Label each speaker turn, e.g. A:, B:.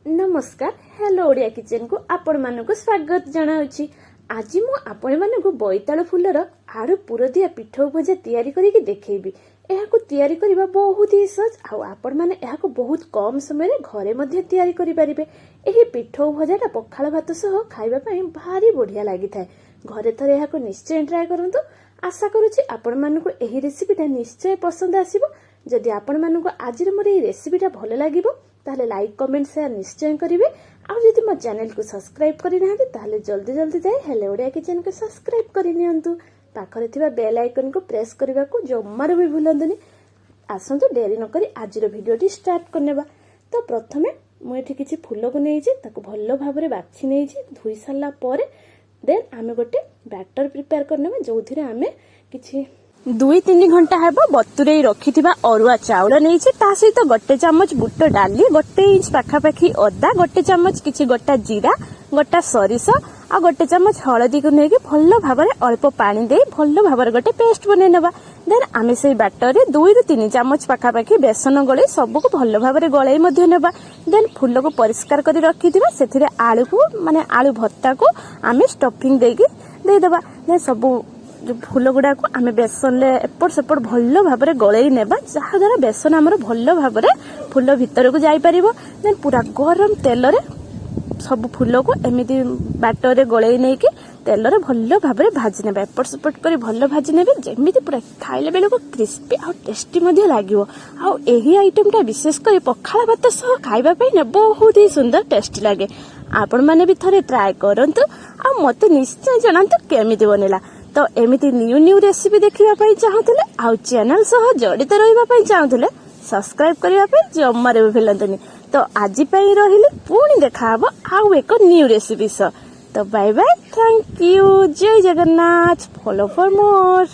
A: नमस्कार hello Odia kitchen को आपण मानक स्वागत जनाउछि। आज मु आपण मानक बोइतालु फुलर आरु पुरदिया पिठौ भजा तयारी करिके देखैबी। एहाको तयारी करिबा बहुत ही सहज आ आपण माने एहाको बहुत कम समय रे घरे मध्ये तयारी करि परिबे। एही पिठौ भजाटा पखाळ भात सह खाइबा पई भारी बढ़िया लागिथाय। घरे थरे एहाको निश्चय ट्राई करंतु। आशा करूछि आपण मानक एही रेसिपीटा निश्चय पसंद आसीबो। जदि आपण मानक आज मोर एही रेसिपीटा भलो लागिबो ताहले लाइक कमेंट शेयर निश्चय करिवे। आ जदि मो चैनल को सब्सक्राइब करि नाहंती ताहले जल्दी जल्दी जाय हेलो ओडिया किचन को सब्सक्राइब करि नियंतु। पाखरे थिबा बेल आइकन को प्रेस करबा को जम्मार भी भूलंतुनी। आसंतु डेरी न करी आजिर वीडियोटी स्टार्ट करनेबा। तो प्रथमे मु एठी किछि फूल को नेइछि ताको भल्लो भाबरे बाछि नेइछि धुई सारला परे देन आमे गोटे बैटर प्रिपेयर करनेबा जोथिरे आमे किछि 2-3 घंटा हेबो बतुरे रखिथिबा अरुआ चाउल नेइछि ता सहित गोटे चम्मच बुट डाली 1 इंच पाखापाखी अदा गोटे चम्मच किछि गोटा जीरा गोटा सरिष आ गोटे चम्मच हळदी को नेकी भल्लो भाबरे अल्प पानी दे भल्लो भाबरे गोटे पेस्ट बनै नेबा। देन आमे सेई बैटर रे 2-3 चम्मच पाखापाखी बेसन गळे सब को भल्लो भाबरे गळै मध्ये नेबा। देन फूल को परिष्कार करी रखिथिबा सेथिरे आलू को माने आलू भत्ता को आमे स्टफिंग देकी दे देबा। देन सब जो फूल गुड़ा को आमे बेसन ले एपट सेपट भल्लो भाबरे गळै नेबा जहा द्वारा बेसन हमर भल्लो भाबरे फूल भीतर को जाई परिबो। देन पूरा गरम तेल रे सब फूल को एमिति बैटर रे गळै नै कि तेल रे भल्लो भाबरे भाजी नेबा। एपट सेपट करी भल्लो भाजी नेबे जेमिति पूरा खाइले बेले को क्रिस्पी आ टेस्टी मध्ये लागिवो। आ एही आइटम टा विशेष करी पखाळ भात सह खाइबा पई न बहुत ही सुंदर टेस्टी लागे। आपण माने भी थरे ट्राई करंतु आ मते निश्चय जणांतु केमिति बनेला। तो एमिति न्यू रेसिपी देखिबा पई चाहूतले आ चैनल सह जडित रहिबा पई चाहूतले सब्सक्राइब करिबा पई जम्मारे भूलंतनी। तो आज पई रहिली पुणी देखाबो आउ एक न्यू रेसिपी सह। तो बाय बाय थैंक यू जय जगन्नाथ फॉलो फॉर मोर।